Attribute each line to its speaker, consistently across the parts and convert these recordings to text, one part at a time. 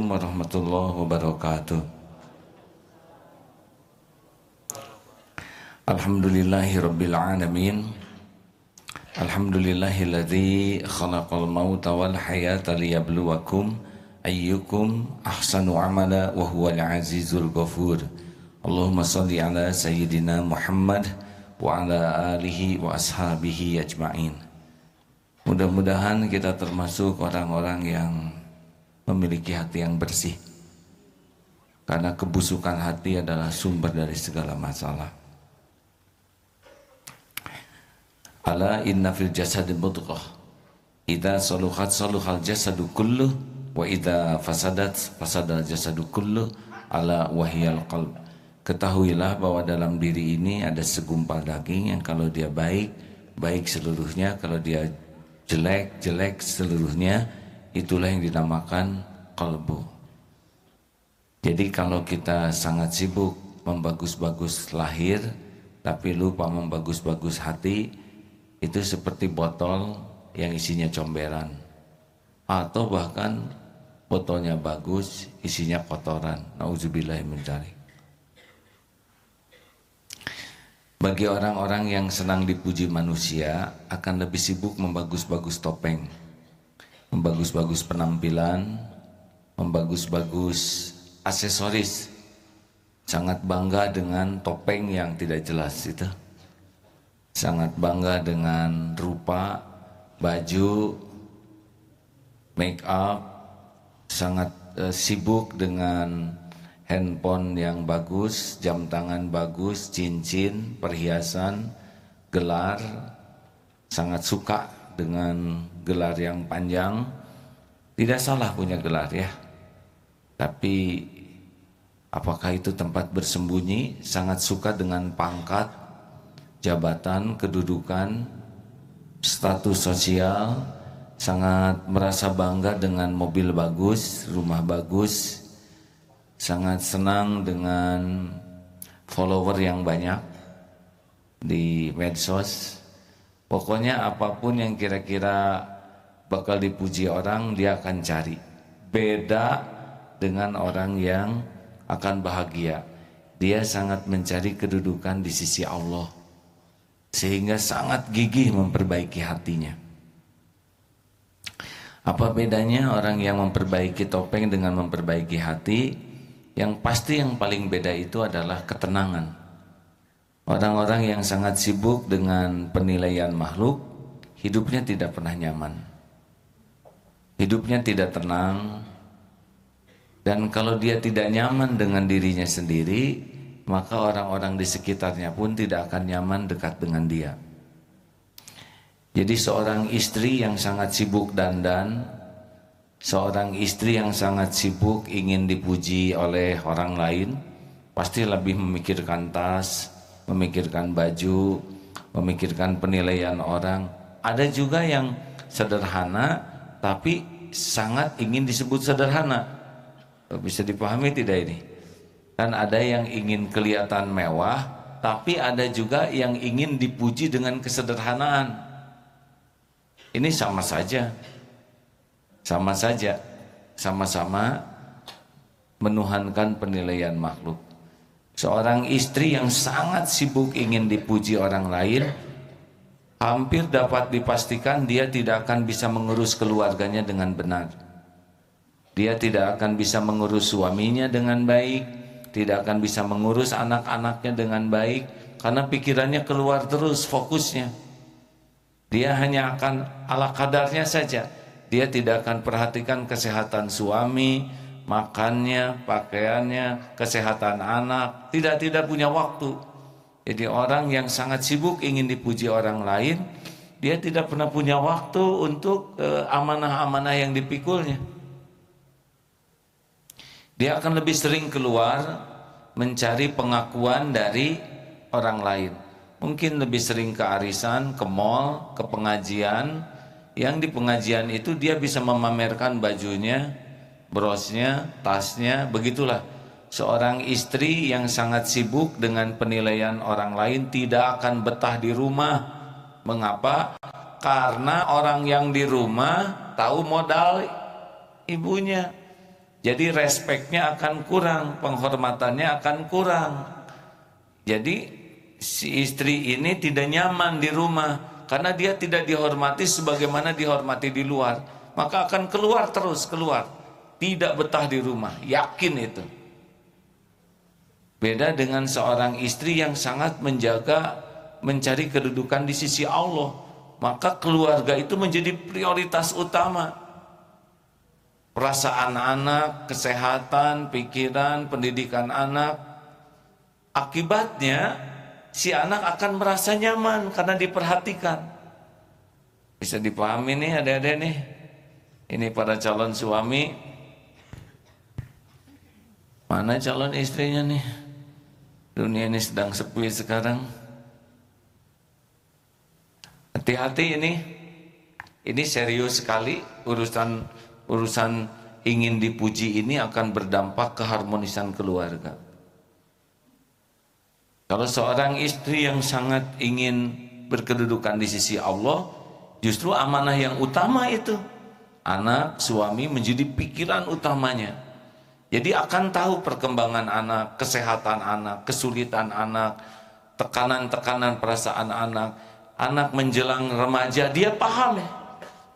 Speaker 1: Assalamualaikum warahmatullahi wabarakatuh. Alhamdulillahirabbil alamin. Alhamdulillahilladzi khalaqal mauta wal hayata liyabluwakum ayyukum ahsanu amala wa huwal azizul ghafur. Allahumma shalli ala sayyidina Muhammad wa ala alihi wa ashabihi ajma'in. Mudah-mudahan kita termasuk orang-orang yang memiliki hati yang bersih, karena kebusukan hati adalah sumber dari segala masalah. Ala inna fil jasadi mudghah idza saluhat saluhal jasadu kulluh wa idza fasadat fasadal jasadu kulluh ala wahiyal qalb. Ketahuilah bahwa dalam diri ini ada segumpal daging yang kalau dia baik, baik seluruhnya, kalau dia jelek, jelek seluruhnya. Itulah yang dinamakan qalbu. Jadi kalau kita sangat sibuk membagus-bagus lahir tapi lupa membagus-bagus hati, itu seperti botol yang isinya comberan, atau bahkan botolnya bagus isinya kotoran. Nauzubillahi min dzalik. Bagi orang-orang yang senang dipuji manusia akan lebih sibuk membagus-bagus topeng, membagus-bagus penampilan, membagus-bagus aksesoris. Sangat bangga dengan topeng yang tidak jelas itu. Sangat bangga dengan rupa, baju, make up. Sangat sibuk dengan handphone yang bagus, jam tangan bagus, cincin, perhiasan, gelar. Sangat suka dengan gelar yang panjang. Tidak salah punya gelar ya, tapi apakah itu tempat bersembunyi? Sangat suka dengan pangkat, jabatan, kedudukan, status sosial. Sangat merasa bangga dengan mobil bagus, rumah bagus. Sangat senang dengan follower yang banyak di medsos. Pokoknya apapun yang kira-kira bakal dipuji orang, dia akan cari. Beda dengan orang yang akan bahagia. Dia sangat mencari kedudukan di sisi Allah, sehingga sangat gigih memperbaiki hatinya. Apa bedanya orang yang memperbaiki topeng dengan memperbaiki hati? Yang pasti yang paling beda itu adalah ketenangan. Orang-orang yang sangat sibuk dengan penilaian makhluk, hidupnya tidak pernah nyaman. Hidupnya tidak tenang. Dan kalau dia tidak nyaman dengan dirinya sendiri, maka orang-orang di sekitarnya pun tidak akan nyaman dekat dengan dia. Jadi seorang istri yang sangat sibuk dandan, seorang istri yang sangat sibuk ingin dipuji oleh orang lain, pasti lebih memikirkan tas, memikirkan baju, memikirkan penilaian orang. Ada juga yang sederhana tapi sangat ingin disebut sederhana. Bisa dipahami tidak ini? Dan ada yang ingin kelihatan mewah, tapi ada juga yang ingin dipuji dengan kesederhanaan. Ini sama saja. Sama saja. Sama-sama menuhankan penilaian makhluk. Seorang istri yang sangat sibuk ingin dipuji orang lain, hampir dapat dipastikan dia tidak akan bisa mengurus keluarganya dengan benar. Dia tidak akan bisa mengurus suaminya dengan baik, tidak akan bisa mengurus anak-anaknya dengan baik, karena pikirannya keluar terus fokusnya. Dia hanya akan ala kadarnya saja. Dia tidak akan perhatikan kesehatan suami, makannya, pakaiannya, kesehatan anak. Tidak punya waktu. Jadi orang yang sangat sibuk ingin dipuji orang lain, dia tidak pernah punya waktu untuk amanah-amanah yang dipikulnya. Dia akan lebih sering keluar mencari pengakuan dari orang lain. Mungkin lebih sering ke arisan, ke mall, ke pengajian. Yang di pengajian itu dia bisa memamerkan bajunya, brosnya, tasnya, begitulah. Seorang istri yang sangat sibuk dengan penilaian orang lain tidak akan betah di rumah. Mengapa? Karena orang yang di rumah tahu modal ibunya. Jadi respeknya akan kurang, penghormatannya akan kurang. Jadi si istri ini tidak nyaman di rumah karena dia tidak dihormati sebagaimana dihormati di luar. Maka akan keluar terus, keluar. Tidak betah di rumah, yakin itu. Beda dengan seorang istri yang sangat menjaga, mencari kedudukan di sisi Allah. Maka keluarga itu menjadi prioritas utama. Perasaan anak, kesehatan, pikiran, pendidikan anak. Akibatnya si anak akan merasa nyaman karena diperhatikan. Bisa dipahami nih adik-adik nih. Ini para calon suami. Mana calon istrinya nih? Dunia ini sedang sepi sekarang. Hati-hati ini. Ini serius sekali urusan ingin dipuji ini akan berdampak keharmonisan keluarga. Kalau seorang istri yang sangat ingin berkedudukan di sisi Allah, justru amanah yang utama itu. Anak, suami menjadi pikiran utamanya. Jadi akan tahu perkembangan anak, kesehatan anak, kesulitan anak, tekanan-tekanan perasaan anak. Anak menjelang remaja, dia paham ya.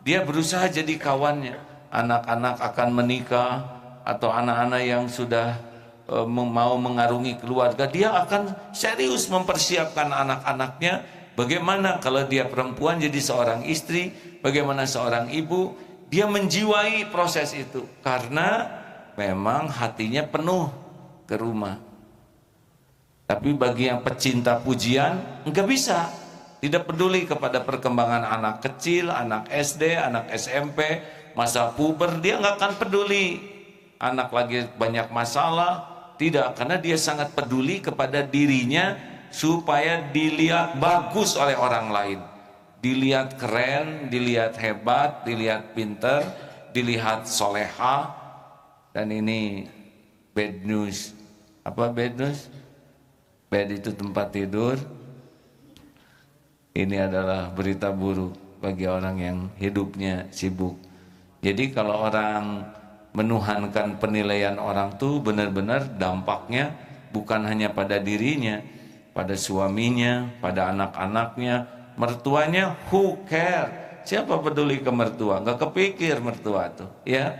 Speaker 1: Dia berusaha jadi kawannya. Anak-anak akan menikah atau anak-anak yang sudah mau mengarungi keluarga, dia akan serius mempersiapkan anak-anaknya. Bagaimana kalau dia perempuan jadi seorang istri, bagaimana seorang ibu, dia menjiwai proses itu karena memang hatinya penuh ke rumah. Tapi bagi yang pecinta pujian, enggak bisa. Tidak peduli kepada perkembangan anak kecil, anak SD, anak SMP, masa puber, dia nggak akan peduli. Anak lagi banyak masalah, tidak, karena dia sangat peduli kepada dirinya supaya dilihat bagus oleh orang lain, dilihat keren, dilihat hebat, dilihat pinter, dilihat soleha. Dan ini bad news. Apa bad news? Bed itu tempat tidur. Ini adalah berita buruk bagi orang yang hidupnya sibuk. Jadi kalau orang menuhankan penilaian orang tuh benar-benar dampaknya bukan hanya pada dirinya, pada suaminya, pada anak-anaknya, mertuanya who care? Siapa peduli ke mertua? Nggak kepikir mertua tuh, ya.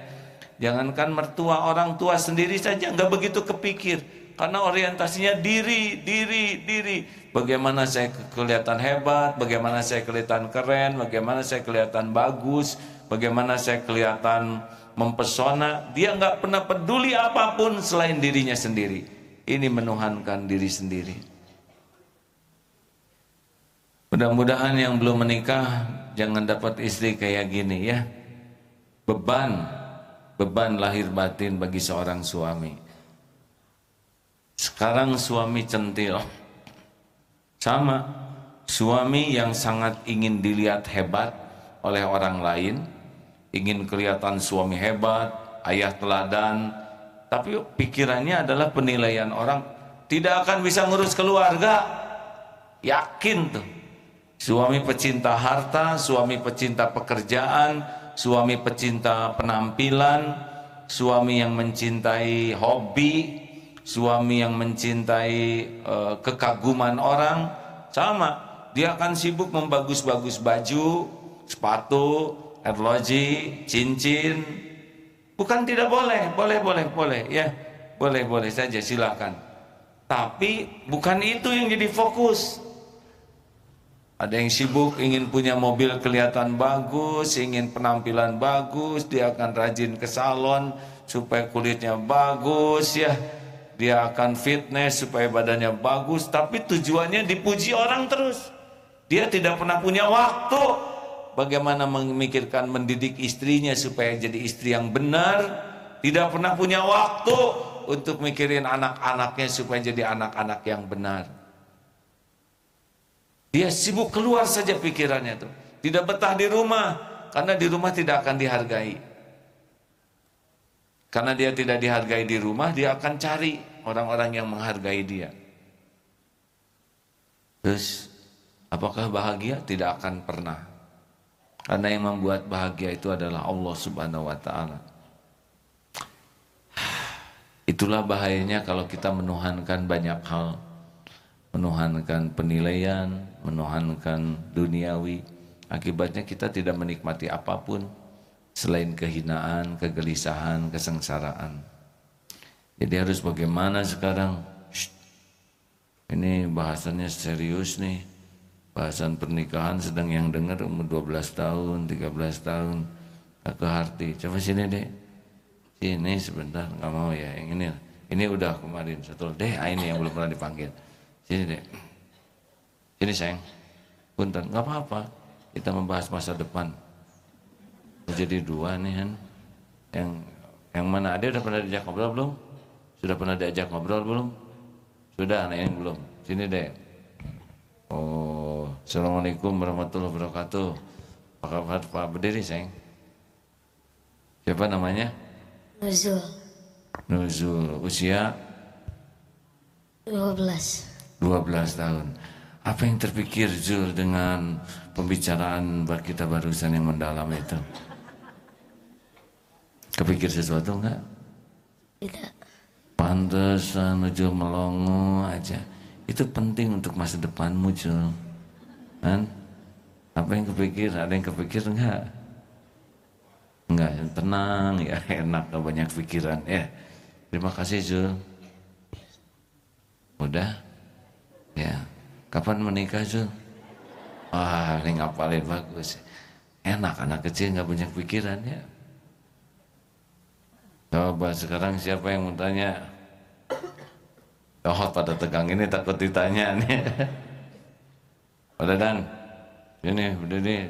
Speaker 1: Jangankan mertua, orang tua sendiri saja nggak begitu kepikir. Karena orientasinya diri. Bagaimana saya kelihatan hebat, bagaimana saya kelihatan keren, bagaimana saya kelihatan bagus, bagaimana saya kelihatan mempesona. Dia nggak pernah peduli apapun selain dirinya sendiri. Ini menuhankan diri sendiri. Mudah-mudahan yang belum menikah jangan dapat istri kayak gini ya. Beban lahir batin bagi seorang suami. Sekarang suami centil. Sama, suami yang sangat ingin dilihat hebat oleh orang lain, ingin kelihatan suami hebat, ayah teladan, tapi pikirannya adalah penilaian orang, tidak akan bisa ngurus keluarga. Yakin tuh. Suami pecinta harta, suami pecinta pekerjaan, suami pecinta penampilan, suami yang mencintai hobi, suami yang mencintai kekaguman orang, sama. Dia akan sibuk membagus-bagus baju, sepatu, arloji, cincin. Bukan tidak boleh, boleh ya. Boleh saja, silakan. Tapi bukan itu yang jadi fokus. Ada yang sibuk ingin punya mobil kelihatan bagus, ingin penampilan bagus, dia akan rajin ke salon supaya kulitnya bagus ya. Dia akan fitness supaya badannya bagus, tapi tujuannya dipuji orang terus. Dia tidak pernah punya waktu bagaimana memikirkan mendidik istrinya supaya jadi istri yang benar. Tidak pernah punya waktu untuk mikirin anak-anaknya supaya jadi anak-anak yang benar. Dia sibuk keluar saja pikirannya tuh. Tidak betah di rumah, karena di rumah tidak akan dihargai. Karena dia tidak dihargai di rumah, dia akan cari orang-orang yang menghargai dia. Terus, apakah bahagia? Tidak akan pernah. Karena yang membuat bahagia itu adalah Allah Subhanahu wa ta'ala. Itulah bahayanya kalau kita menuhankan banyak hal, menuhankan penilaian, menuhankan duniawi. Akibatnya kita tidak menikmati apapun selain kehinaan, kegelisahan, kesengsaraan. Jadi harus bagaimana sekarang? Ini bahasannya serius nih. Bahasan pernikahan sedang yang dengar umur 12 tahun, 13 tahun. Gak ke hati. Coba sini deh. Sini sebentar, nggak mau ya. Yang ini. Ini udah kemarin satu. Deh, ini yang belum pernah dipanggil. Sini deh. Sini sayang. Punten, nggak apa-apa. Kita membahas masa depan. Jadi dua nih kan. Yang mana? Ada udah pernah diajak ngobrol belum? Sudah pernah diajak ngobrol belum? Sudah, anak yang belum. Sini deh. Oh, assalamualaikum warahmatullahi wabarakatuh. Apa kabar Pak? Berdiri sayang. Siapa namanya?
Speaker 2: Nuzul.
Speaker 1: Nuzul. Usia?
Speaker 2: 12.
Speaker 1: 12 tahun. Apa yang terpikir Zul dengan pembicaraan kita barusan yang mendalam itu? Kepikir sesuatu enggak?
Speaker 2: Tidak.
Speaker 1: Pantesan Zul melongo aja. Itu penting untuk masa depanmu Zul. Kan? Apa yang kepikir? Ada yang kepikir enggak? Enggak, tenang ya, enak, gak banyak pikiran ya. Terima kasih Zul. Udah? Ya. Kapan menikah Zul? Wah, ini ngapalin bagus. Enak, anak kecil gak banyak pikiran ya. Coba sekarang siapa yang mau tanya? Oh, pada tegang ini takut ditanya nih. Udah Dan, ini udah nih.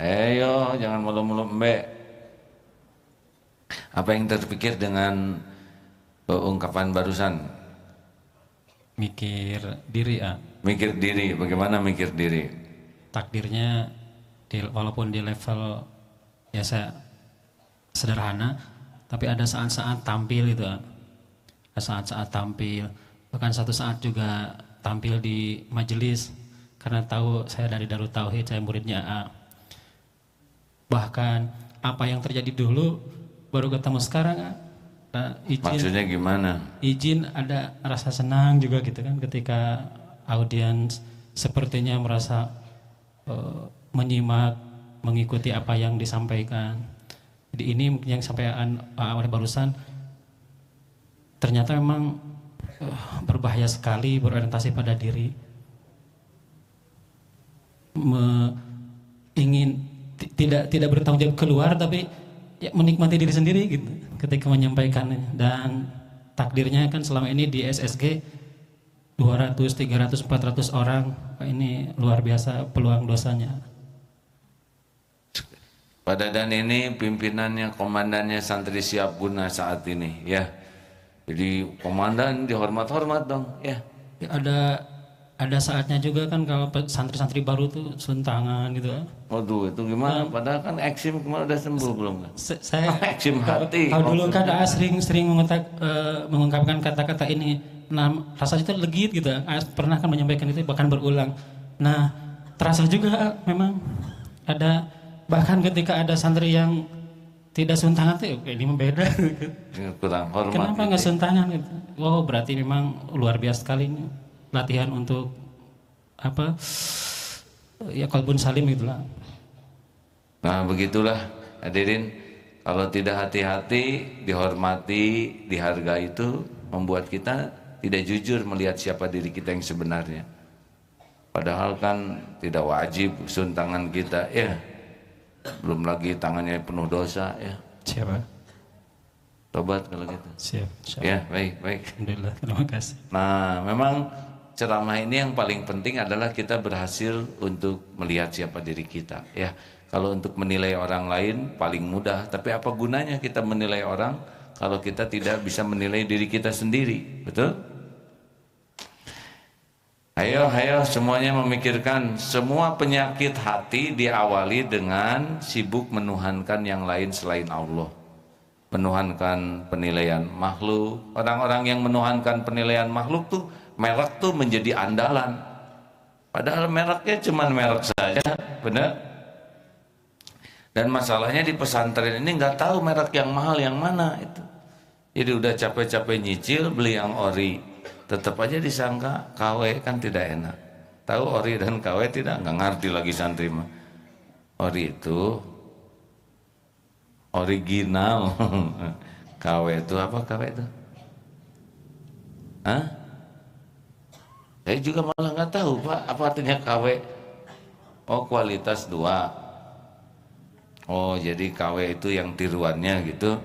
Speaker 1: Ayo, jangan malu-malu mbak. Apa yang terpikir dengan ungkapan barusan?
Speaker 3: Mikir diri,
Speaker 1: Mikir diri, bagaimana mikir diri?
Speaker 3: takdirnya walaupun di level ya saya sederhana, tapi ada saat-saat tampil itu, ada saat-saat tampil, bahkan satu saat juga tampil di majelis karena tahu saya dari Darut Tauhid, saya muridnya A. Bahkan apa yang terjadi dulu baru ketemu sekarang. Nah,
Speaker 1: Maksudnya gimana?
Speaker 3: Izin ada rasa senang juga gitu kan ketika audiens sepertinya merasa menyimak, mengikuti apa yang disampaikan. Jadi ini yang sampaikan oleh barusan ternyata memang berbahaya sekali berorientasi pada diri. Tidak bertanggung jawab keluar tapi ya menikmati diri sendiri gitu ketika menyampaikannya. Dan takdirnya kan selama ini di SSG 200, 300, 400 orang, ini luar biasa peluang dosanya.
Speaker 1: Pada Dan ini pimpinannya, komandannya santri siap guna saat ini ya. Jadi komandan dihormat-hormat dong ya.
Speaker 3: Ya, ada saatnya juga kan kalau santri-santri baru tuh suntangan gitu.
Speaker 1: Waduh, itu gimana? Padahal kan eksim kemarin udah sembuh belum kan?
Speaker 3: Saya
Speaker 1: eksim hati.
Speaker 3: Kalau dulu kan sering mengungkapkan kata-kata ini. Nah, rasanya itu legit gitu. Pernah kan menyampaikan itu bahkan berulang. Nah, terasa juga memang ada, bahkan ketika ada santri yang tidak suntangan tuh ini membeda.
Speaker 1: Kurang hormat.
Speaker 3: Kenapa nggak suntangan gitu? Oh, berarti memang luar biasa sekali ini latihan untuk apa? Ya qalbun salim itulah.
Speaker 1: Nah, begitulah hadirin, kalau tidak hati-hati, dihormati, dihargai itu membuat kita tidak jujur melihat siapa diri kita yang sebenarnya. Padahal kan tidak wajib suntangan kita ya. Belum lagi tangannya penuh dosa ya.
Speaker 3: Siapa?
Speaker 1: Tobat kalau gitu.
Speaker 3: Siap.
Speaker 1: Ya, baik.
Speaker 3: Alhamdulillah, terima kasih.
Speaker 1: Nah, memang ceramah ini yang paling penting adalah kita berhasil untuk melihat siapa diri kita ya. Kalau untuk menilai orang lain paling mudah, tapi apa gunanya kita menilai orang kalau kita tidak bisa menilai diri kita sendiri, betul? Ayo semuanya memikirkan, semua penyakit hati diawali dengan sibuk menuhankan yang lain selain Allah. Menuhankan penilaian makhluk. Orang-orang yang menuhankan penilaian makhluk tuh, merek tuh menjadi andalan. Padahal mereknya cuma merek saja, benar? Dan masalahnya di pesantren ini nggak tahu merek yang mahal yang mana itu. Jadi udah capek-capek nyicil beli yang ori, tetap aja disangka KW, kan tidak enak. Tahu ori dan KW tidak? Nggak ngerti lagi santri mah. Ori itu original. KW itu apa KW itu? Hah? Saya juga malah nggak tahu Pak, apa artinya KW? Oh, kualitas 2. Oh, jadi KW itu yang tiruannya gitu.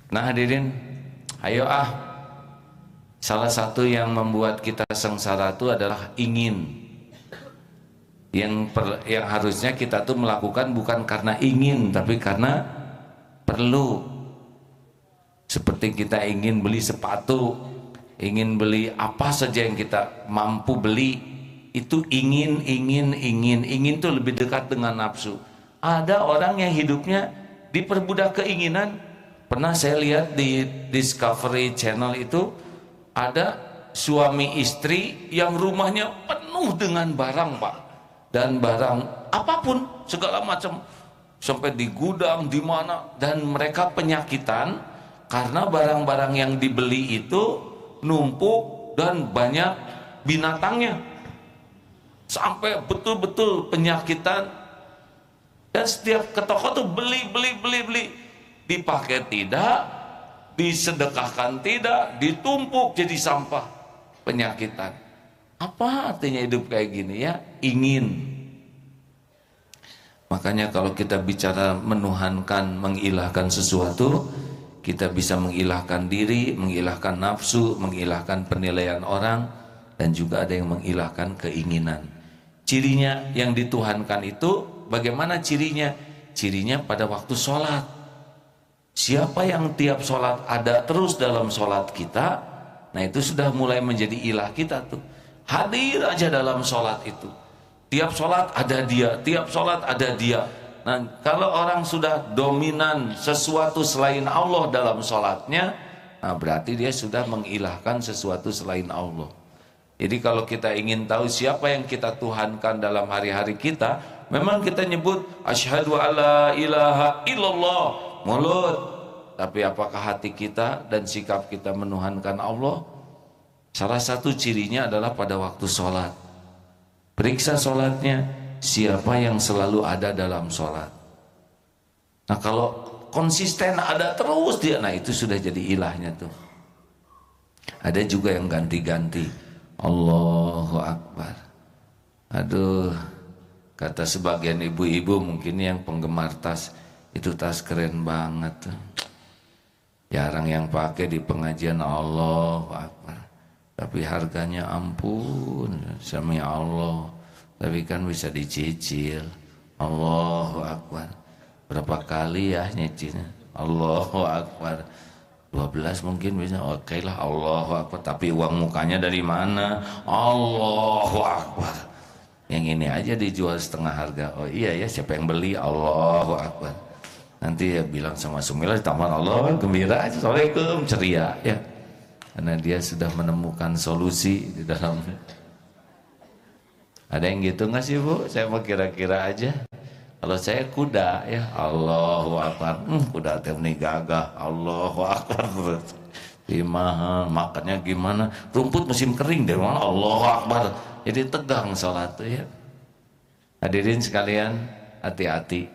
Speaker 1: Nah hadirin, ayo salah satu yang membuat kita sengsara itu adalah ingin. Yang harusnya kita tuh melakukan bukan karena ingin, tapi karena perlu. Seperti kita ingin beli sepatu, ingin beli apa saja yang kita mampu beli, itu ingin tuh lebih dekat dengan nafsu. Ada orang yang hidupnya diperbudak keinginan. Pernah saya lihat di Discovery Channel itu ada suami istri yang rumahnya penuh dengan barang Pak, dan barang apapun segala macam, sampai di gudang di mana, dan mereka penyakitan karena barang-barang yang dibeli itu numpuk dan banyak binatangnya, sampai betul-betul penyakitan. Dan setiap ke toko tuh beli, dipakai tidak, disedekahkan tidak, ditumpuk jadi sampah, penyakitan. Apa artinya hidup kayak gini ya? Ingin. Makanya kalau kita bicara menuhankan, mengilahkan sesuatu, kita bisa mengilahkan diri, mengilahkan nafsu, mengilahkan penilaian orang, dan juga ada yang mengilahkan keinginan. Cirinya yang dituhankan itu bagaimana cirinya? Cirinya pada waktu sholat. Siapa yang tiap sholat ada terus dalam sholat kita, nah itu sudah mulai menjadi ilah kita tuh. Hadir aja dalam sholat itu. Tiap sholat ada dia, tiap sholat ada dia. Nah kalau orang sudah dominan sesuatu selain Allah dalam sholatnya, nah berarti dia sudah mengilahkan sesuatu selain Allah. Jadi kalau kita ingin tahu siapa yang kita tuhankan dalam hari-hari kita, memang kita nyebut asyhadu alla ilaha illallah mulut, tapi apakah hati kita dan sikap kita menuhankan Allah? Salah satu cirinya adalah pada waktu sholat. Periksa sholatnya, siapa yang selalu ada dalam sholat. Nah kalau konsisten ada terus dia, nah itu sudah jadi ilahnya tuh. Ada juga yang ganti-ganti, Allahu Akbar. Aduh, kata sebagian ibu-ibu mungkin yang penggemar tas, itu tas keren banget tuh. Jarang yang pakai di pengajian, Allahu Akbar. Tapi harganya ampun, sama Allah. Tapi kan bisa dicicil. Allahu Akbar. Berapa kali ya nyicilnya? Allahu Akbar. 12 mungkin bisa. Oke lah, Allahu Akbar. Tapi uang mukanya dari mana? Allahu Akbar. Yang ini aja dijual setengah harga. Oh iya ya, siapa yang beli? Allahu Akbar. Nanti ya bilang sama Sumila di taman Allah, gembira aja, Assalamualaikum, ceria ya. Karena dia sudah menemukan solusi di dalam. Ada yang gitu nggak sih Bu? Saya mau kira-kira aja. Kalau saya kuda ya, Allahu Akbar. Kuda teh gagah, Allahu Akbar. Mahal, makannya gimana? Rumput musim kering deh, mana Allahu Akbar. Jadi tegang sholat tuh ya. Hadirin sekalian, hati-hati.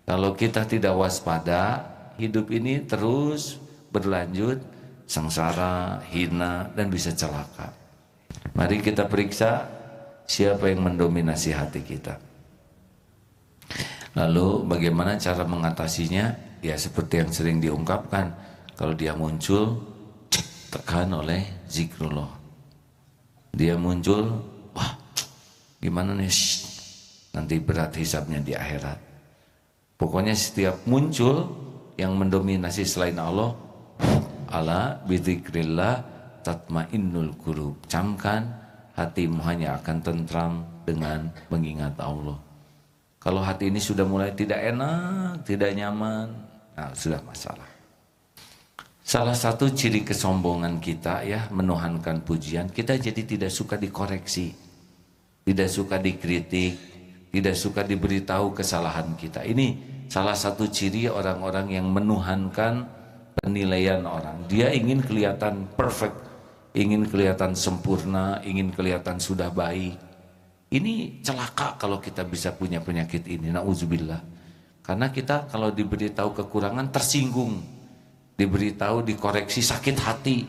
Speaker 1: Kalau kita tidak waspada, hidup ini terus berlanjut sengsara, hina, dan bisa celaka. Mari kita periksa siapa yang mendominasi hati kita. Lalu bagaimana cara mengatasinya? Ya seperti yang sering diungkapkan, kalau dia muncul, tekan oleh zikrullah. Dia muncul, wah gimana nih? Nanti berat hisabnya di akhirat. Pokoknya setiap muncul yang mendominasi selain Allah, ala bidzikrillah tatmainnul qulub. Camkan, hatimu hanya akan tentram dengan mengingat Allah. Kalau hati ini sudah mulai tidak enak, tidak nyaman, nah sudah masalah. Salah satu ciri kesombongan kita ya, menuhankan pujian, kita jadi tidak suka dikoreksi, tidak suka dikritik, tidak suka diberitahu kesalahan kita. Ini salah satu ciri orang-orang yang menuhankan penilaian orang. Dia ingin kelihatan perfect, ingin kelihatan sempurna, ingin kelihatan sudah baik. Ini celaka kalau kita bisa punya penyakit ini, na'udzubillah. Karena kita kalau diberitahu kekurangan tersinggung, diberitahu dikoreksi sakit hati,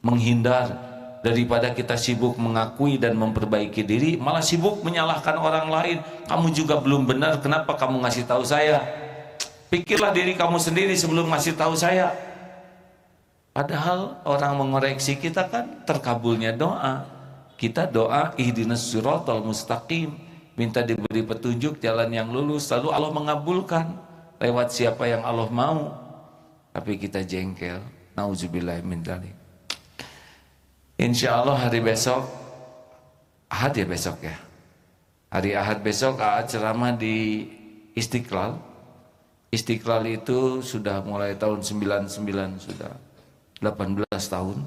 Speaker 1: menghindar. Daripada kita sibuk mengakui dan memperbaiki diri, malah sibuk menyalahkan orang lain. Kamu juga belum benar, kenapa kamu ngasih tahu saya? Pikirlah diri kamu sendiri sebelum ngasih tahu saya. Padahal orang mengoreksi kita kan terkabulnya doa. Kita doa ihdinas siratal mustaqim, minta diberi petunjuk jalan yang lurus, lalu Allah mengabulkan lewat siapa yang Allah mau. Tapi kita jengkel. Nauzubillah min dzalik. Insya Allah hari besok, Ahad ya besok ya. Hari Ahad besok ceramah di Istiqlal. Istiqlal itu sudah mulai tahun 99, sudah 18 tahun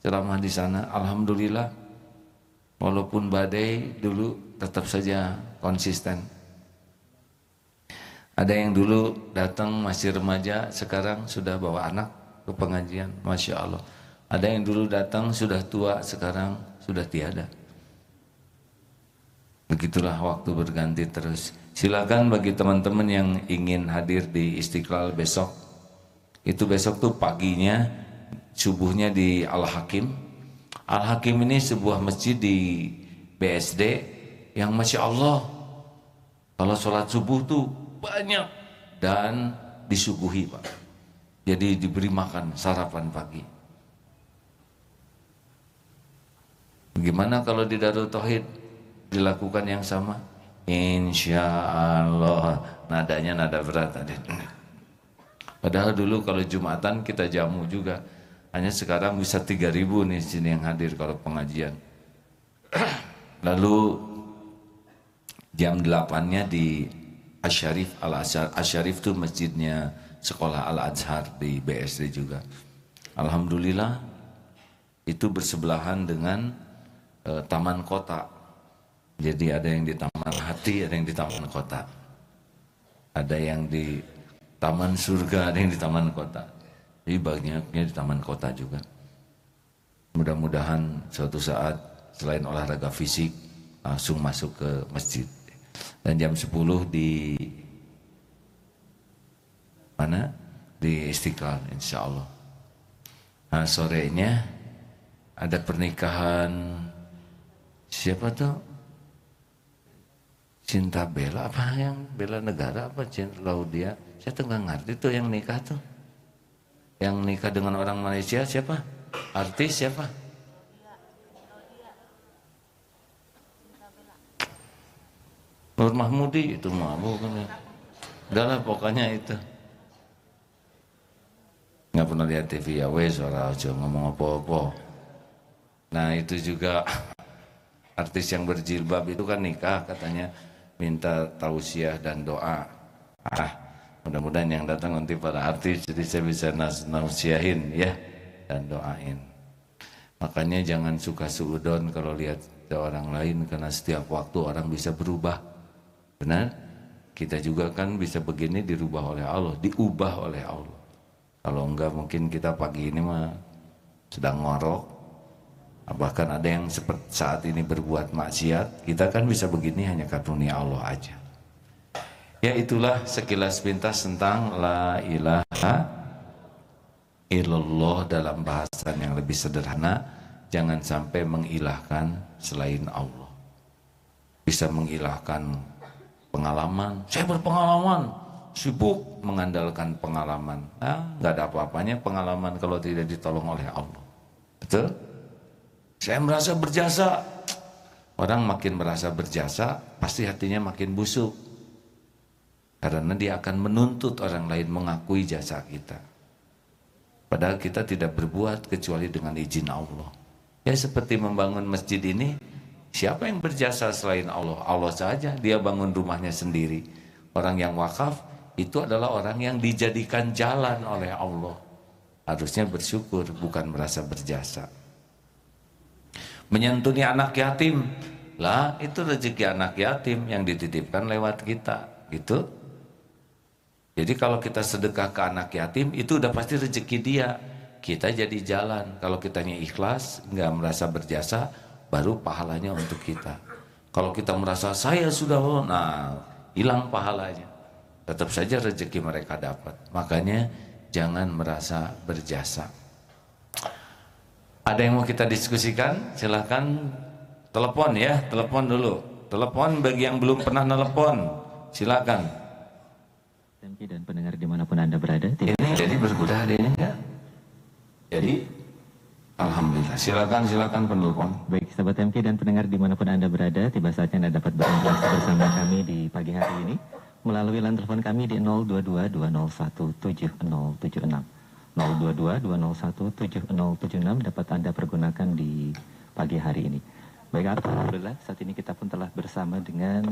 Speaker 1: ceramah di sana. Alhamdulillah, walaupun badai dulu tetap saja konsisten. Ada yang dulu datang masih remaja, sekarang sudah bawa anak ke pengajian, Masya Allah. Ada yang dulu datang sudah tua, sekarang sudah tiada. Begitulah waktu berganti terus. Silakan bagi teman-teman yang ingin hadir di Istiqlal besok. Itu besok tuh paginya, subuhnya di Al-Hakim. Al-Hakim ini sebuah masjid di BSD yang Masya Allah, kalau sholat subuh tuh banyak dan disuguhi Pak. Jadi diberi makan sarapan pagi. Bagaimana kalau di Darul Tauhid dilakukan yang sama? Insya Allah. Nadanya nada berat tadi. Padahal dulu kalau Jumatan kita jamu juga. Hanya sekarang bisa 3.000 nih sini yang hadir kalau pengajian. Lalu jam 8-nya di Asyarif, Asyarif itu masjidnya sekolah Al-Azhar di BSD juga. Alhamdulillah itu bersebelahan dengan taman kota. Jadi ada yang di Taman Hati, ada yang di Taman Kota. Ada yang di Taman Surga, ada yang di Taman Kota. Jadi banyaknya di Taman Kota juga. Mudah-mudahan suatu saat selain olahraga fisik langsung masuk ke masjid. Dan jam 10 di mana? Di Istiqlal insya Allah. Nah, sorenya ada pernikahan siapa tuh? Cinta Bella apa yang Bella Negara apa Cinta Laudia? Saya tuh nggak ngerti tuh yang nikah tuh. Yang nikah dengan orang Malaysia siapa? Artis siapa? Nur Mahmudi itu mah bukan. Udahlah pokoknya itu. Nggak pernah lihat TV ya wes ora aja ngomong apa-apa. Nah itu juga artis yang berjilbab itu kan nikah katanya minta tausiah dan doa. Mudah-mudahan yang datang nanti para artis jadi saya bisa nausiahin ya dan doain. Makanya jangan suka suudon kalau lihat orang lain karena setiap waktu orang bisa berubah. Benar? Kita juga kan bisa begini dirubah oleh Allah, diubah oleh Allah. Kalau enggak mungkin kita pagi ini mah sedang ngorok. Bahkan ada yang seperti saat ini berbuat maksiat. Kita kan bisa begini hanya karunia Allah aja. Ya itulah sekilas pintas tentang la ilaha illallah dalam bahasan yang lebih sederhana. Jangan sampai mengilahkan selain Allah. Bisa mengilahkan pengalaman. Saya berpengalaman, sibuk mengandalkan pengalaman. Nggak ada apa-apanya pengalaman kalau tidak ditolong oleh Allah. Betul? Saya merasa berjasa. Orang makin merasa berjasa, pasti hatinya makin busuk. Karena dia akan menuntut orang lain mengakui jasa kita. Padahal kita tidak berbuat kecuali dengan izin Allah. Ya seperti membangun masjid ini, siapa yang berjasa selain Allah? Allah saja, dia bangun rumahnya sendiri. Orang yang wakaf, itu adalah orang yang dijadikan jalan oleh Allah. Harusnya bersyukur, bukan merasa berjasa. Menyantuni anak yatim, lah itu rezeki anak yatim yang dititipkan lewat kita, gitu. Jadi kalau kita sedekah ke anak yatim itu udah pasti rezeki dia. Kita jadi jalan. Kalau kitanya ikhlas, nggak merasa berjasa, baru pahalanya untuk kita. Kalau kita merasa saya sudah, nah hilang pahalanya. Tetap saja rezeki mereka dapat. Makanya jangan merasa berjasa. Ada yang mau kita diskusikan? Silahkan telepon ya, telepon dulu. Telepon bagi yang belum pernah telepon, silakan.
Speaker 4: Dan pendengar dimanapun Anda berada.
Speaker 1: Ini jadi berguna hari ini enggak? Jadi alhamdulillah. Silakan penelpon.
Speaker 4: Baik, sahabat MK dan pendengar dimanapun Anda berada, tiba saatnya Anda dapat berinteraksi bersama kami di pagi hari ini melalui line telepon kami di 022-201-7076. 022-201-7076 dapat Anda pergunakan di pagi hari ini. Baik, alhamdulillah saat ini kita pun telah bersama dengan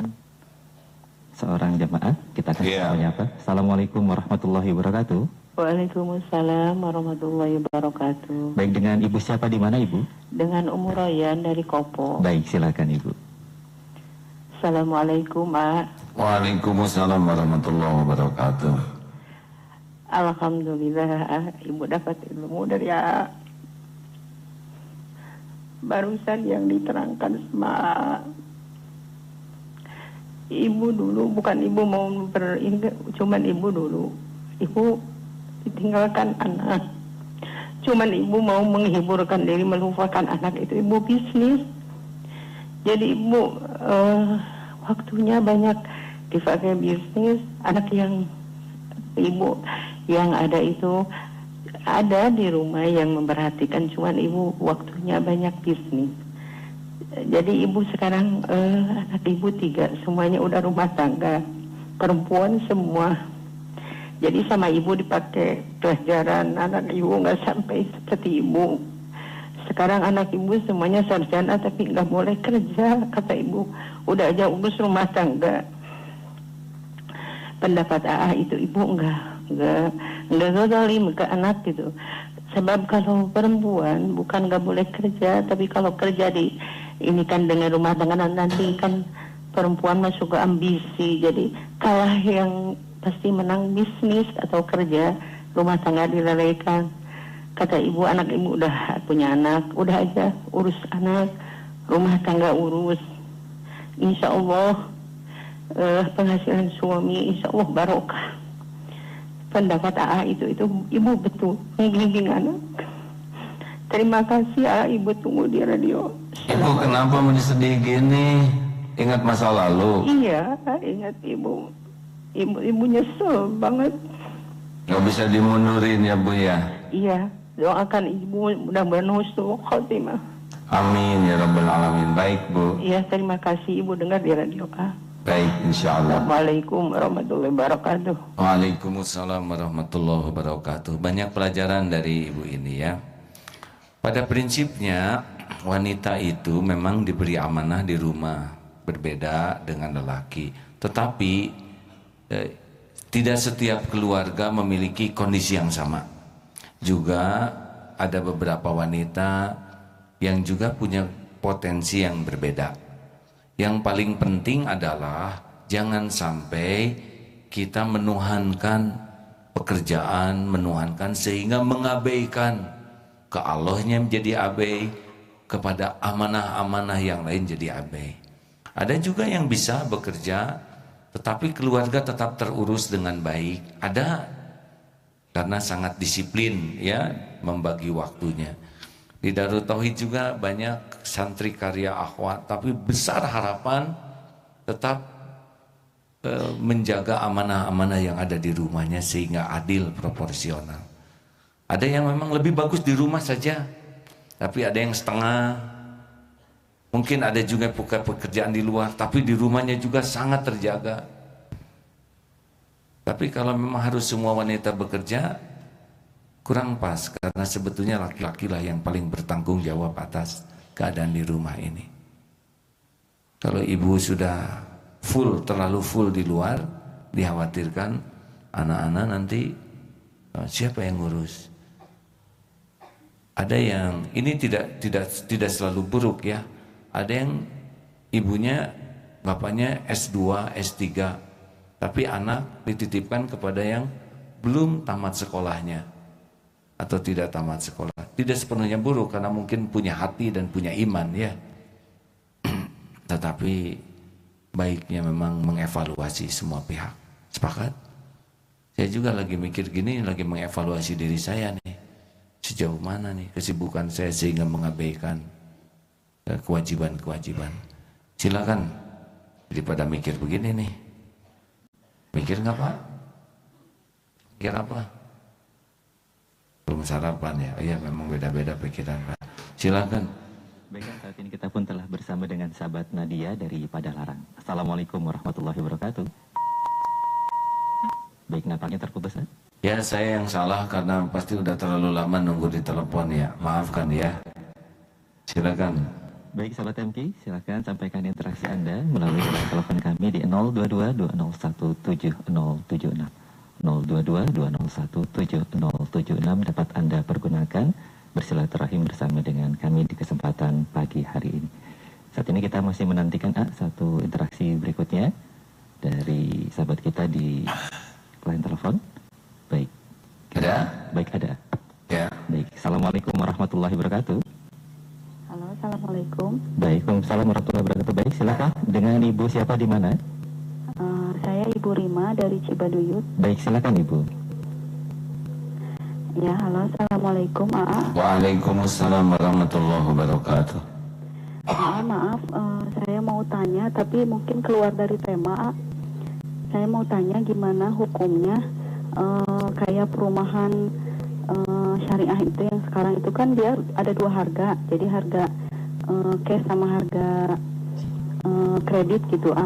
Speaker 4: seorang jamaah. Kita akan menyapa. Assalamualaikum warahmatullahi wabarakatuh.
Speaker 5: Waalaikumsalam warahmatullahi wabarakatuh.
Speaker 4: Baik, dengan Ibu siapa, di mana Ibu?
Speaker 5: Dengan Umu Royan dari Kopo.
Speaker 4: Baik, silakan Ibu.
Speaker 5: Assalamualaikum, Mak.
Speaker 1: Waalaikumsalam warahmatullahi wabarakatuh.
Speaker 5: Alhamdulillah, Ibu dapat ilmu dari barusan yang diterangkan sama Ibu dulu. Bukan Ibu mau cuman Ibu dulu. Ibu ditinggalkan anak. Cuman Ibu mau menghiburkan diri, melupakan anak itu. Ibu bisnis. Jadi Ibu waktunya banyak dipakai bisnis. Anak yang Ibu yang ada itu ada di rumah yang memperhatikan, cuman Ibu waktunya banyak bisnis. Jadi Ibu sekarang anak Ibu 3, semuanya udah rumah tangga, perempuan semua. Jadi sama Ibu dipakai pelajaran, anak Ibu nggak sampai seperti Ibu. Sekarang anak Ibu semuanya sarjana tapi nggak boleh kerja, kata Ibu. Udah aja urus rumah tangga. Pendapat itu Ibu nggak zalim ke anak gitu. Sebab kalau perempuan bukan nggak boleh kerja, tapi kalau kerja ini kan dengan rumah tangga nanti kan perempuan masuk ke ambisi. Jadi kalah yang pasti menang bisnis atau kerja, rumah tangga dilalaikan. Kata Ibu, anak Ibu udah punya anak, udah aja urus anak, rumah tangga urus. Insya Allah penghasilan suami insya Allah barokah. Pendapat itu Ibu betul membimbing anak. Terima kasih Ibu, tunggu di radio.
Speaker 1: Ibu kenapa sedih gini? Ingat masa lalu?
Speaker 5: Iya, ingat Ibu. Ibu nyesel banget.
Speaker 1: Gak bisa dimundurin ya Bu ya?
Speaker 5: Iya, doakan Ibu mudah-mudahan husnul khotimah.
Speaker 1: Amin ya rabbal alamin. Baik Bu.
Speaker 5: Iya, terima kasih Ibu dengar di radio
Speaker 1: Baik, insya Allah.
Speaker 5: Assalamualaikum warahmatullahi wabarakatuh.
Speaker 1: Waalaikumsalam warahmatullahi wabarakatuh. Banyak pelajaran dari Ibu ini ya. Pada prinsipnya wanita itu memang diberi amanah di rumah, berbeda dengan lelaki. Tetapi tidak setiap keluarga memiliki kondisi yang sama. Juga ada beberapa wanita yang juga punya potensi yang berbeda. Yang paling penting adalah jangan sampai kita menuhankan pekerjaan, menuhankan sehingga mengabaikan ke Allahnya menjadi abai, kepada amanah-amanah yang lain jadi abai. Ada juga yang bisa bekerja tetapi keluarga tetap terurus dengan baik. Ada karena sangat disiplin ya membagi waktunya. Di Darut Tauhid juga banyak santri karya akhwat, tapi besar harapan tetap menjaga amanah-amanah yang ada di rumahnya sehingga adil, proporsional. Ada yang memang lebih bagus di rumah saja, tapi ada yang setengah. Mungkin ada juga pekerjaan di luar, tapi di rumahnya juga sangat terjaga. Tapi kalau memang harus semua wanita bekerja, kurang pas, karena sebetulnya laki-laki lah yang paling bertanggung jawab atas keadaan di rumah ini. Kalau ibu sudah terlalu full di luar, dikhawatirkan anak-anak nanti siapa yang ngurus. Ada yang ini tidak selalu buruk ya. Ada yang ibunya bapaknya S2, S3, Tapi anak dititipkan kepada yang belum tamat sekolahnya atau tidak tamat sekolah. Tidak sepenuhnya buruk karena mungkin punya hati dan punya iman ya. Tetapi baiknya memang mengevaluasi semua pihak. Sepakat? Saya juga lagi mikir gini, lagi mengevaluasi diri saya nih. Sejauh mana nih kesibukan saya sehingga mengabaikan kewajiban-kewajiban. Silakan daripada mikir begini nih. Mikir nggak Pak? Mikir apa? Belum sarapan ya? Oh iya memang beda-beda pikiran Pak. Silakan.
Speaker 4: Baiklah, saat ini kita pun telah bersama dengan sahabat Nadia dari Padalarang. Assalamualaikum warahmatullahi wabarakatuh. Baik, nampaknya terputus.
Speaker 1: Ya saya yang salah karena pasti udah terlalu lama nunggu di telepon ya. Maafkan ya. Silakan.
Speaker 4: Baik sahabat MK, silakan sampaikan interaksi Anda melalui telepon kami di 022-201-7076. 022-201-7076 dapat Anda pergunakan bersilaturahim bersama dengan kami di kesempatan pagi hari ini. Saat ini kita masih menantikan satu interaksi berikutnya dari sahabat kita di line telepon. Baik.
Speaker 1: Ada?
Speaker 4: Baik, ada.
Speaker 1: Ya.
Speaker 4: Baik. Assalamualaikum warahmatullahi wabarakatuh.
Speaker 5: Halo, assalamualaikum.
Speaker 4: Baik, waalaikumsalam warahmatullahi wabarakatuh. Baik, silakan. Dengan Ibu siapa di mana?
Speaker 5: Saya Ibu Rima dari Cibaduyut.
Speaker 4: Baik, silakan Ibu.
Speaker 5: Ya, halo, assalamualaikum.
Speaker 1: Waalaikumsalam warahmatullahi wabarakatuh.
Speaker 5: Maaf, saya mau tanya, tapi mungkin keluar dari tema. Saya mau tanya gimana hukumnya kayak perumahan syariah itu yang sekarang itu kan dia ada dua harga, jadi harga cash sama harga kredit gitu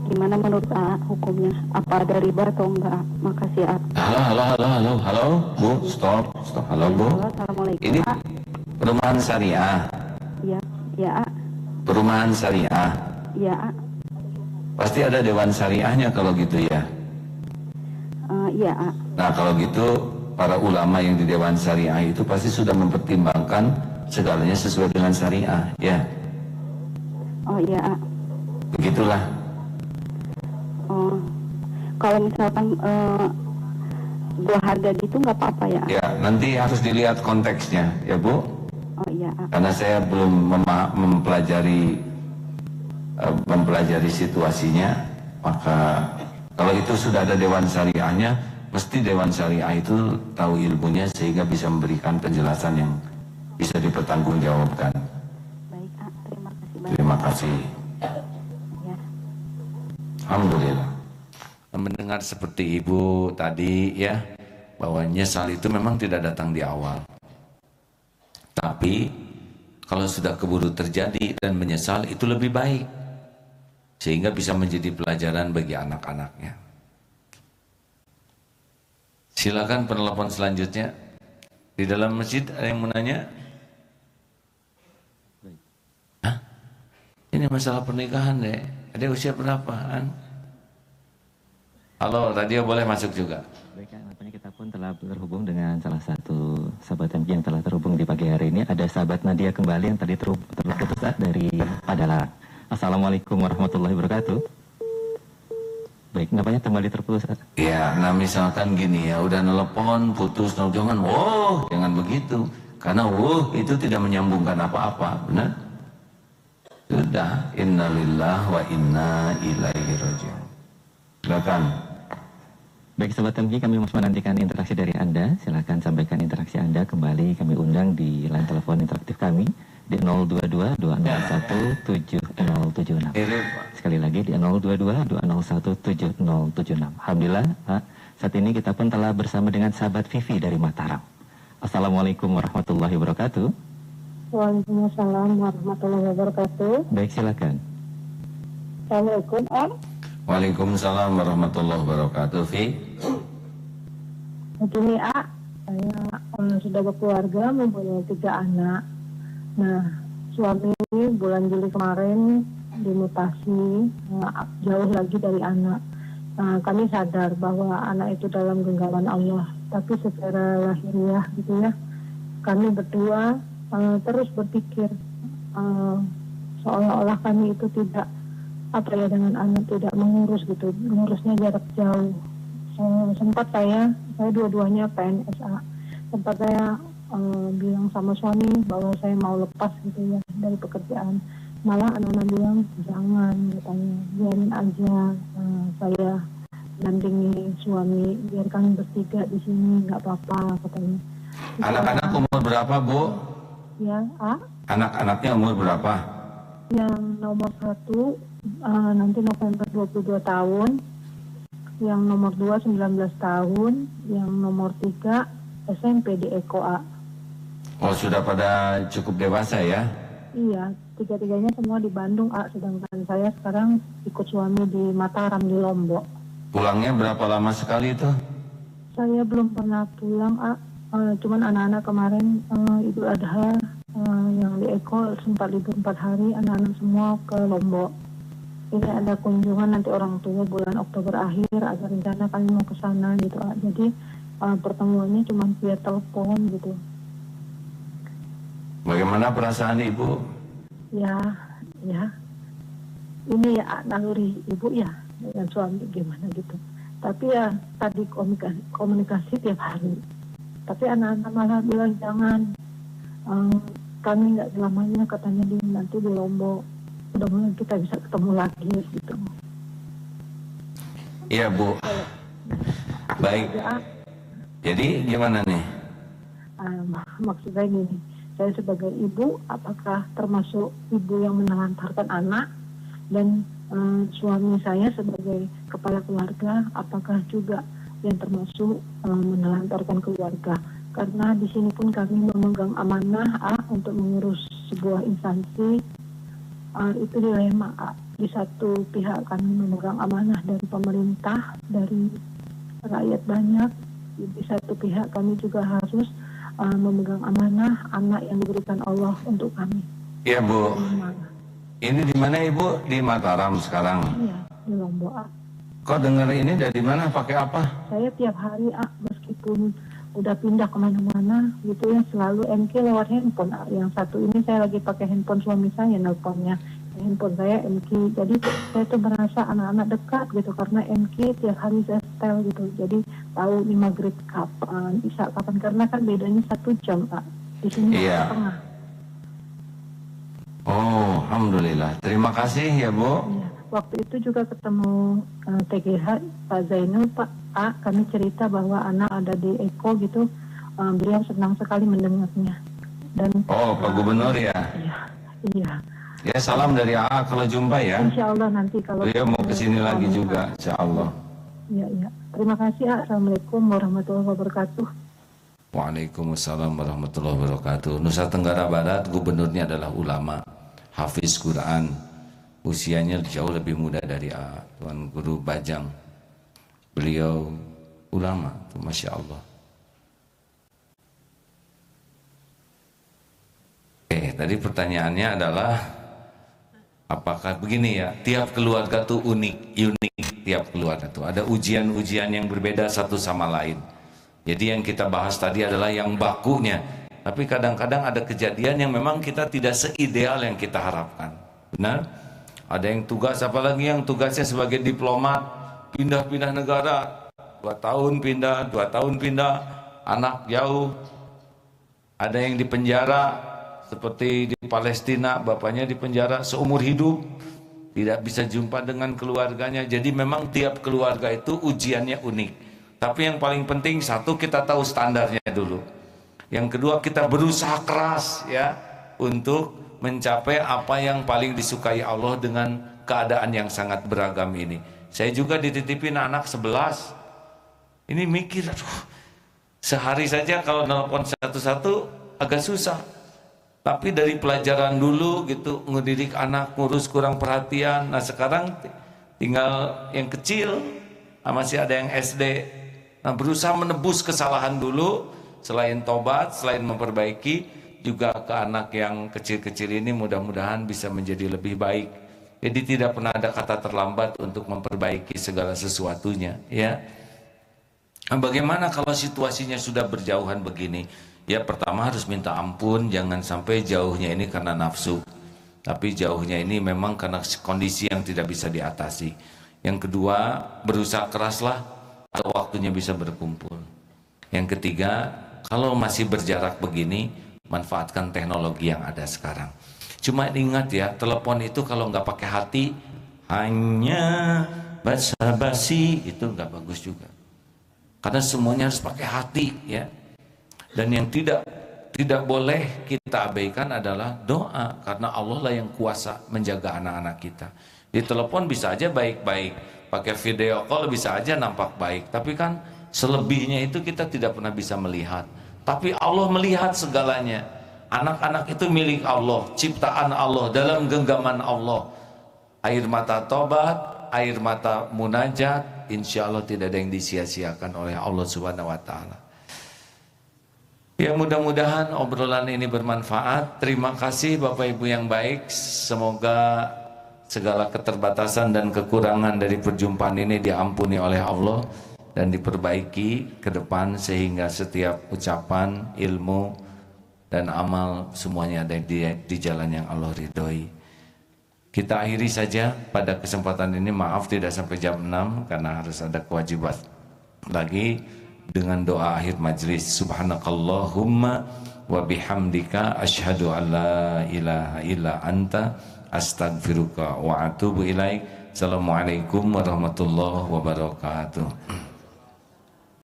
Speaker 5: Gimana menurut hukumnya? Apa ada riba atau enggak? Makasih
Speaker 1: Halo, Bu, stop, halo Bu.
Speaker 5: Halo, assalamualaikum.
Speaker 1: Ini perumahan syariah.
Speaker 5: Ya.
Speaker 1: Perumahan syariah.
Speaker 5: Ya.
Speaker 1: Pasti ada dewan syariahnya kalau gitu ya.
Speaker 5: Iya.
Speaker 1: Nah kalau gitu para ulama yang di dewan syariah itu pasti sudah mempertimbangkan segalanya sesuai dengan syariah, ya.
Speaker 5: Oh iya.
Speaker 1: Begitulah.
Speaker 5: Oh, kalau misalkan dua harga gitu nggak apa-apa ya?
Speaker 1: Ya, nanti harus dilihat konteksnya, ya Bu.
Speaker 5: Oh iya.
Speaker 1: Karena saya belum mempelajari situasinya, maka kalau itu sudah ada dewan syariahnya, mesti dewan syariah itu tahu ilmunya sehingga bisa memberikan penjelasan yang bisa dipertanggungjawabkan.
Speaker 5: Baik, terima kasih banyak.
Speaker 1: Terima kasih.
Speaker 5: Ya.
Speaker 1: Alhamdulillah. Mendengar seperti Ibu tadi ya, bahwa nyesal itu memang tidak datang di awal. Tapi kalau sudah keburu terjadi dan menyesal itu lebih baik. Sehingga bisa menjadi pelajaran bagi anak-anaknya. Silakan penelpon selanjutnya. Di dalam masjid ada yang mau nanya? Hah? Ini masalah pernikahan deh. Ada usia berapaan? Halo, radio boleh masuk juga.
Speaker 4: Baik, nampaknya kita pun telah terhubung dengan salah satu sahabat MG yang telah terhubung di pagi hari ini. Ada sahabat Nadia kembali yang tadi terputus dari Padalarang. Assalamualaikum warahmatullahi wabarakatuh. Baik, nampaknya kembali terputus.
Speaker 1: Ya, nah misalkan gini ya, udah nelpon, putus, jangan begitu. Karena itu tidak menyambungkan apa-apa, benar? Sudah, innalillah wa inna ilaihi raji'un. Silakan.
Speaker 4: Baik, sahabat MG, kami masih menantikan interaksi dari Anda. Silakan sampaikan interaksi Anda kembali kami undang di line telepon interaktif kami di 022-201-7076. Sekali lagi di 022-201-7076. Alhamdulillah, saat ini kita pun telah bersama dengan sahabat Vivi dari Mataram. Assalamualaikum warahmatullahi wabarakatuh.
Speaker 5: Waalaikumsalam warahmatullahi wabarakatuh.
Speaker 4: Baik, silakan.
Speaker 5: Assalamualaikum.
Speaker 1: Waalaikumsalam warahmatullahi wabarakatuh. Vi.
Speaker 5: Begini saya sudah berkeluarga, mempunyai 3 anak. Nah, suami bulan Juli kemarin dimutasi jauh lagi dari anak. Nah, kami sadar bahwa anak itu dalam genggaman Allah, tapi secara lahiriah gitu ya, kami berdua terus berpikir seolah-olah kami itu tidak
Speaker 6: apa ya, dengan anak tidak mengurus gitu, mengurusnya jarak jauh. Sempat saya dua-duanya PNSA, sempat saya bilang sama suami bahwa saya mau lepas gitu ya dari pekerjaan. Malah anak-anak bilang jangan, katanya biarin aja, saya dampingi suami, biarkan bertiga di sini, nggak apa-apa katanya.
Speaker 1: Anak-anak umur berapa, Bu?
Speaker 6: Ya,
Speaker 1: Anak-anaknya umur berapa?
Speaker 6: Yang nomor 1 nanti November 22 tahun, yang nomor 2 19 tahun, yang nomor 3 SMP di Eko A.
Speaker 1: Oh, sudah pada cukup dewasa ya?
Speaker 6: Iya, tiga-tiganya semua di Bandung A, sedangkan saya sekarang ikut suami di Mataram di Lombok.
Speaker 1: Pulangnya berapa lama sekali itu?
Speaker 6: Saya belum pernah pulang A, cuman anak-anak kemarin Idul Adha yang di Eko sempat libur 4 hari, anak-anak semua ke Lombok. Ini ada kunjungan nanti orang tua bulan Oktober akhir, ada rencana kami mau ke sana gitu. Jadi pertemuannya cuma via telepon gitu.
Speaker 1: Bagaimana perasaan Ibu?
Speaker 6: Ya. Ini ya naluri Ibu ya, dengan suami gimana gitu. Tapi ya tadi komunikasi tiap hari. Tapi anak-anak malah bilang jangan, kami nggak selamanya katanya nanti di Lombok. Mudah-mudahan kita bisa ketemu lagi gitu.
Speaker 1: Iya, Bu. Baik. Jadi gimana nih?
Speaker 6: Maksud saya gini, saya sebagai ibu, apakah termasuk ibu yang menelantarkan anak, dan suami saya sebagai kepala keluarga, apakah juga yang termasuk menelantarkan keluarga? Karena di sini pun kami memegang amanah untuk mengurus sebuah instansi. Itu dilema. Di satu pihak kami memegang amanah dari pemerintah, dari rakyat banyak. Di satu pihak kami juga harus memegang amanah anak yang diberikan Allah untuk kami.
Speaker 1: Iya, Bu. Ini di mana Ibu? Di Mataram sekarang?
Speaker 6: Iya, di Lombok.
Speaker 1: Kok dengar ini dari mana? Pakai apa?
Speaker 6: Saya tiap hari meskipun udah pindah kemana-mana gitu ya, selalu MK lewat handphone. Yang satu ini saya lagi pakai handphone suami saya, nelponnya handphone saya MK. Jadi saya tuh merasa anak-anak dekat gitu, karena MK tiap hari saya setel gitu. Jadi tahu nih maghrib kapan, isya kapan, karena kan bedanya 1 jam Pak. Di sini
Speaker 1: Iya.
Speaker 6: setengah.
Speaker 1: Oh, alhamdulillah. Terima kasih ya, Bu.
Speaker 6: Iya. Waktu itu juga ketemu TGH Pak Zainul, Pak kami cerita bahwa anak ada di Eko gitu, beliau senang sekali mendengarnya. Dan
Speaker 1: Pak Gubernur ya?
Speaker 6: Iya.
Speaker 1: Ya, salam dari AA kalau jumpa ya.
Speaker 6: Insya Allah nanti kalau
Speaker 1: beliau mau kesini lagi juga, insya Allah.
Speaker 6: Iya. Terima kasih. Assalamualaikum warahmatullahi wabarakatuh.
Speaker 1: Waalaikumsalam warahmatullahi wabarakatuh. Nusa Tenggara Barat gubernurnya adalah ulama, hafiz Quran. Usianya jauh lebih muda dari Tuan Guru Bajang. Beliau ulama, Masya Allah. Tadi pertanyaannya adalah, apakah begini ya, tiap keluarga tuh unik, tiap keluarga tuh ada ujian-ujian yang berbeda satu sama lain. Jadi yang kita bahas tadi adalah yang bakunya, tapi kadang-kadang ada kejadian yang memang kita tidak seideal yang kita harapkan. Benar? Ada yang tugas, apalagi yang tugasnya sebagai diplomat, pindah-pindah negara, 2 tahun pindah, 2 tahun pindah, anak jauh. Ada yang di penjara, seperti di Palestina, bapaknya di penjara seumur hidup, tidak bisa jumpa dengan keluarganya. Jadi memang tiap keluarga itu ujiannya unik. Tapi yang paling penting, satu, kita tahu standarnya dulu. Yang kedua, kita berusaha keras ya untuk mencapai apa yang paling disukai Allah dengan keadaan yang sangat beragam ini. Saya juga dititipin anak 11. Ini mikir, sehari saja kalau nelpon satu-satu agak susah. Tapi dari pelajaran dulu gitu, ngedidik anak, ngurus kurang perhatian. Nah sekarang tinggal yang kecil, masih ada yang SD. Nah berusaha menebus kesalahan dulu, selain tobat, selain memperbaiki, juga ke anak yang kecil-kecil ini mudah-mudahan bisa menjadi lebih baik. Jadi tidak pernah ada kata terlambat untuk memperbaiki segala sesuatunya ya. Nah, bagaimana kalau situasinya sudah berjauhan begini? Ya pertama harus minta ampun, jangan sampai jauhnya ini karena nafsu. Tapi jauhnya ini memang karena kondisi yang tidak bisa diatasi. Yang kedua, berusaha keraslah kalau waktunya bisa berkumpul. Yang ketiga, kalau masih berjarak begini, manfaatkan teknologi yang ada sekarang. Cuma ingat ya, telepon itu kalau nggak pakai hati, hanya basa-basi, itu nggak bagus juga. Karena semuanya harus pakai hati ya. Dan yang tidak boleh kita abaikan adalah doa, karena Allah lah yang kuasa menjaga anak-anak kita. Di telepon bisa aja baik-baik, pakai video call bisa aja nampak baik, tapi kan selebihnya itu kita tidak pernah bisa melihat. Tapi Allah melihat segalanya. Anak-anak itu milik Allah, ciptaan Allah, dalam genggaman Allah. Air mata tobat, air mata munajat, insya Allah tidak ada yang disia-siakan oleh Allah Subhanahu wa Ta'ala. Ya, mudah-mudahan obrolan ini bermanfaat. Terima kasih Bapak Ibu yang baik. Semoga segala keterbatasan dan kekurangan dari perjumpaan ini diampuni oleh Allah dan diperbaiki ke depan, sehingga setiap ucapan, ilmu dan amal semuanya ada di jalan yang Allah ridhoi. Kita akhiri saja pada kesempatan ini. Maaf tidak sampai jam 6 karena harus ada kewajiban lagi, dengan doa akhir majlis. Subhanakallahumma wa bihamdika asyhadu an la ilaha illa anta astaghfiruka wa atubu ilaik. Assalamualaikum warahmatullahi wabarakatuh.